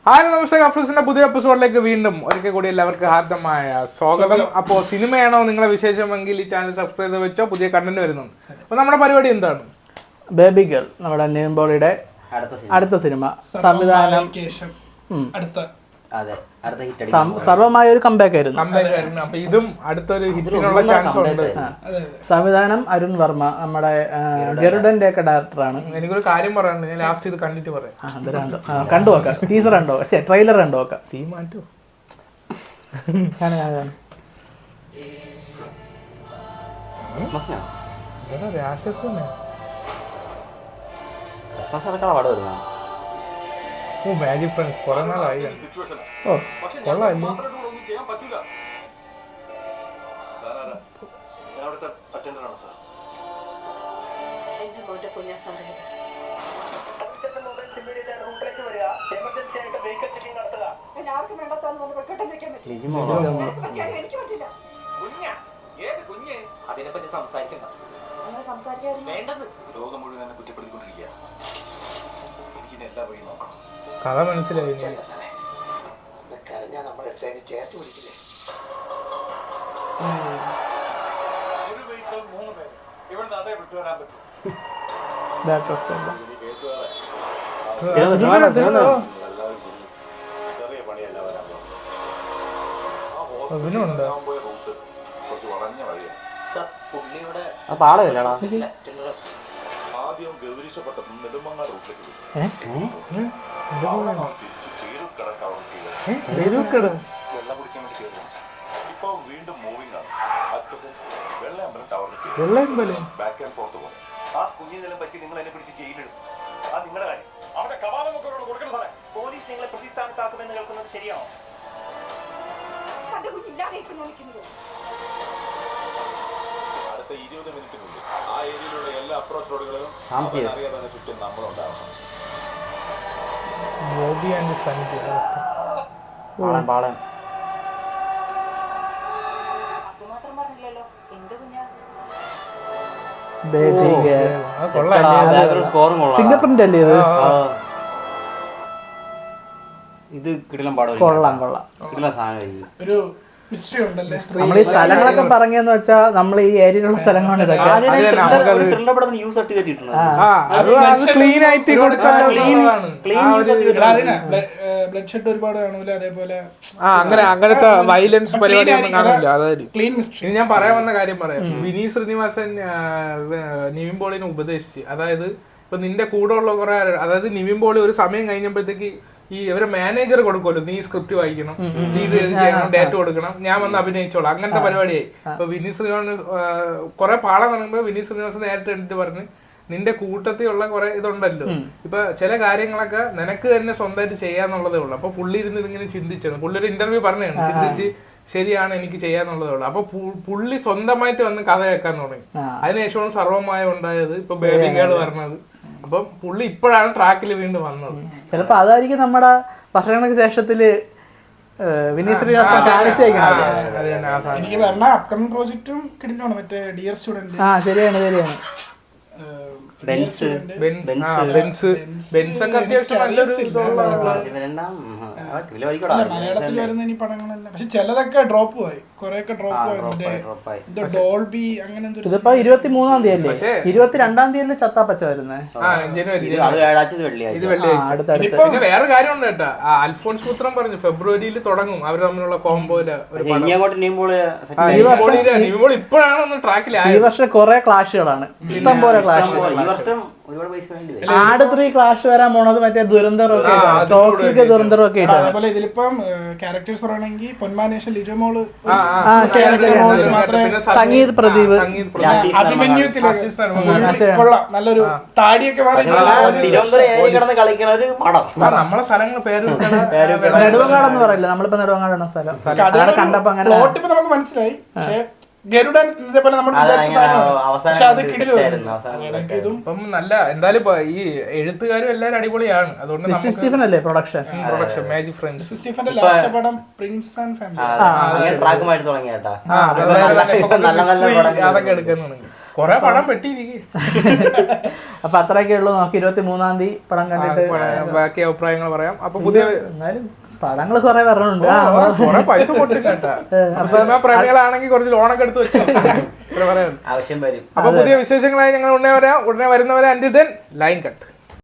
Hi നമസ്തേ, ഗഫ്ലൂസിന്റെ പുതിയ എപ്പിസോഡിലേക്ക് വീണ്ടും ഒരിക്കൽ കൂടി എല്ലാവർക്കും ഹാർദമായ സ്വാഗതം. അപ്പോൾ സിനിമയാണോ നിങ്ങളെ വിശേഷമെങ്കിൽ ഈ ചാനൽ സബ്സ്ക്രൈബ് ചെയ്ത് വെച്ചോ, പുതിയ കണ്ടന്റ് വരുന്നുണ്ട്. അപ്പോൾ നമ്മുടെ പരിപാടി എന്താണ്? ബേബി ഗേൾ, നമ്മുടെ നിവിൻ പോളിയുടെ അടുത്ത സിനിമ. സംവിധാനം സർവമായ ഒരു കംബാക്ക് ആയിരുന്നു. അപ്പൊ ഇതും അടുത്തൊരു ഹിറ്റിനുള്ള ചാൻസ് ഉണ്ട്. സംവിധാനം അരുൺ വർമ്മ, നമ്മുടെ ഗരുഡന്റെ ഒക്കെ ഡയറക്ടറാണ്. എനിക്കൊരു കാര്യം പറയാനുണ്ട്, ഞാൻ ലാസ്റ്റ് ഇത് കണ്ടിട്ട് പറയാം. കണ്ടു നോക്കാം, ടീസർ കണ്ടോ, ട്രെയിലർ കണ്ടു നോക്കാം. സീ മാറ്റോ രാക്ഷസനെ മാജിക് ഫ്രണ്ട്സ് കുറെ നാളായി. ഓ കൊള്ളാല്ലേ? അതിനെപ്പറ്റി സംസാരിക്കണ്ട. ലോകം മുഴുവൻ എന്നെ കുറ്റപ്പെടുത്തിക്കൊണ്ടിരിക്കുക. എനിക്കിനി എല്ലാ വഴി നോക്കണം. കഥ മനസ്സിലായി. ഒരു വീട്ടിൽ 3 പേര് ഇവിടുന്ന് അതേ വിട്ടുവരാൻ പറ്റും. ചെറിയ പണിയല്ല വരാൻ പോയ റൂട്ട് കുറച്ച് വളഞ്ഞ വഴിയാണ്. ആദ്യം ഗൗരീശപ്പെട്ട നെടുമങ്ങ റൂട്ടിലേക്ക് വെള്ളം കുടിക്കാൻ വേണ്ടി കയറി. ഇപ്പൊ വീണ്ടും മൂവിംഗ് ആണ്. വെള്ളയമ്പലം ടവറിലേക്ക് ബാക്ക് ആൻഡ് ഫോർത്ത് പോകും. ആ കുഞ്ഞിനെല്ലാം പറ്റി നിങ്ങൾ എന്നെ പിടിച്ച് ജയിലിടും. ആ നിങ്ങളുടെ കാര്യം. അവിടെ കവാലമൊക്കെ കൊടുക്കുന്ന സ്ഥലം. പോലീസ് നിങ്ങളെ പ്രതിസ്ഥാനത്താക്കുമെന്ന് കേൾക്കുന്നത് ശരിയാണോ? അടുത്ത 20 മിനിറ്റിനുള്ളിൽ ആ ഏരിയയിലുള്ള എല്ലാ അപ്രോച്ച് റോഡുകളിലും അറിയാതെ ചുറ്റും നമ്മളുണ്ടാവണം. ഫിംഗർ പ്രിന്റ് അല്ലേ ഇത് കിടിലം പാടും. കൊള്ളാം. കിടിലം സാധനം. ഒരു മിസ്റ്ററി ഉണ്ടല്ലേ. നമ്മൾ ഈ സ്ഥലങ്ങളൊക്കെ പറഞ്ഞെന്ന് വെച്ചാൽ നമ്മൾ ഈ ഏരിയയിലുള്ള സ്ഥലമാണ് ഇതൊക്കെ. ക്ലീൻ ആയിട്ട് ബ്ലഡ് ഷെഡ് ഒരുപാട് കാണൂല. അതേപോലെ അങ്ങനത്തെ വയലൻസ് പരിപാടി ഒന്നും കാണില്ല. അതായത് ക്ലീൻ മിസ്റ്ററി. ഞാൻ പറയാൻ വന്ന കാര്യം പറയാം. വിനീത് ശ്രീനിവാസൻ നിവിൻ പോളിനെ ഉപദേശിച്ച്, അതായത് ഇപ്പൊ നിന്റെ കൂടെ ഉള്ള കുറെ, അതായത് നിവിൻ പോളി ഒരു സമയം കഴിഞ്ഞപ്പോഴത്തേക്ക് ഈ ഇവരെ മാനേജർ കൊടുക്കുമല്ലോ, നീ സ്ക്രിപ്റ്റ് വായിക്കണം, നീ ഇത് ചെയ്യണം, ഡേറ്റ് കൊടുക്കണം, ഞാൻ വന്ന് അഭിനയിച്ചോളാം, അങ്ങനത്തെ പരിപാടിയായി. അപ്പൊ വിനീത് ശ്രീനിവാസൻ കുറെ പാടം പറയുമ്പോ വിനീത് ശ്രീനിവാസൻ നേരിട്ട് എടുത്ത് പറഞ്ഞ്, നിന്റെ കൂട്ടത്തിലുള്ള കുറെ ഇതുണ്ടല്ലോ, ഇപ്പൊ ചില കാര്യങ്ങളൊക്കെ നിനക്ക് തന്നെ സ്വന്തമായിട്ട് ചെയ്യാന്നുള്ളതേ ഉള്ളൂ. അപ്പൊ പുള്ളി ഇരുന്ന് ഇതിങ്ങനെ ചിന്തിച്ചത്, പുള്ളി ഒരു ഇന്റർവ്യൂ പറഞ്ഞാണ്, ചിന്തിച്ച് ശരിയാണ് എനിക്ക് ചെയ്യാന്നുള്ളതേ ഉള്ളൂ. അപ്പൊ പുള്ളി സ്വന്തമായിട്ട് വന്ന് കഥ കേൾക്കാൻ തുടങ്ങി. അതിനുശേഷമാണ് സർവമായ ഉണ്ടായത്, ഇപ്പൊ ബേബി ഗേൾ പറഞ്ഞത്. അപ്പം പുള്ളി ഇപ്പോഴാണ് ട്രാക്കിൽ വീണ്ടും വന്നത്. ചിലപ്പോ അതായിരിക്കും നമ്മുടെ വർഷങ്ങൾക്ക് ശേഷത്തില് വിനീത് ശ്രീനിവാസൻ കാണിച്ചേക്കണം. എനിക്ക് പറഞ്ഞ അപ്കമിങ് പ്രോജക്റ്റും കിട്ടുന്നതാണ്, മറ്റേ ഡിയർ സ്റ്റുഡന്റ്. ശരിയാണ്. മലയാളത്തിൽ വരുന്ന ഇനി പടങ്ങളെല്ലാം, പക്ഷെ ചിലതൊക്കെ ഡ്രോപ്പ് ആയി, കുറെയൊക്കെ ഡ്രോപ്പ് ഡോൾബി അങ്ങനെ. ഇതിപ്പോ 23-ാം തീയതി അല്ലേ, 22-ാം തീയതി ചത്താപ്പച്ച വരുന്നത്. പിന്നെ വേറെ കാര്യം ഉണ്ട് കേട്ടോ, അൽഫോൺസ് പുത്രം പറഞ്ഞു ഫെബ്രുവരിയിൽ തുടങ്ങും അവർ തമ്മിലുള്ള കോംബോയില്. ഇപ്പോഴാണ് ഒന്ന് ട്രാക്കിലായത്. ഈ വർഷം കുറെ ക്ലാഷുകളാണ്, ഇഷ്ടം പോലെ ക്ലാഷ്. ആട് 3 ക്ലാഷ് വരാൻ പോണത് മറ്റേ ദുരന്തറൊക്കെ, ടോക്സിക് ദുരന്തറൊക്കെ. അതേപോലെ ഇതിലിപ്പം ക്യാരക്ടേഴ്സ് പറയണെങ്കിൽ പൊന്മാനേഷൻ ലിജോമോള്, സംഗീത് പ്രദീപ്, നല്ലൊരു താടിയൊക്കെ നമ്മളെ സ്ഥലങ്ങൾ പേര് നെടുവങ്ങാടെന്ന് പറയില്ല, നമ്മളിപ്പോ നെടുവങ്ങാടാണ് സ്ഥലം. കണ്ടപ്പോ അങ്ങനെ നമുക്ക് മനസ്സിലായി. പക്ഷെ ഗരുഡൻ ഇതേപോലെ നമ്മൾ ഇപ്പം നല്ല എന്തായാലും ഈ എഴുത്തുകാരും എല്ലാരും അടിപൊളിയാണ്. അതുകൊണ്ട് സ്റ്റീഫൻ അല്ലേ പ്രൊഡക്ഷൻ മാജിക് ഫ്രണ്ട്സ്. സ്റ്റീഫന്റെ ലാസ്റ്റ് പടം പ്രിൻസ് ആൻഡ് ഫാമിലി അതൊക്കെ എടുക്കാൻ തുടങ്ങി. കൊറേ പടം പെട്ടിയിരിക്കും. അപ്പൊ അത്രയൊക്കെ ഉള്ളൂ. നമുക്ക് 23-ാം തീയതി പടം കണ്ടിട്ട് ബാക്കി അഭിപ്രായങ്ങൾ പറയാം. അപ്പൊ പുതിയ എന്നാലും പടങ്ങൾ കുറെ പറഞ്ഞുണ്ട്. കുറെ പൈസ പൊട്ടും കേട്ടാ. സിനിമാ പ്രേമികളാണെങ്കിൽ കുറച്ച് ലോണൊക്കെ എടുത്ത് വെച്ചു പറയാൻ ആവശ്യം വരും. അപ്പൊ പുതിയ വിശേഷങ്ങളായി ഞങ്ങൾ ഉടനെ വരുന്നവരെ അൻറ്റിൽ ദെൻ ലൈൻ കട്ട്.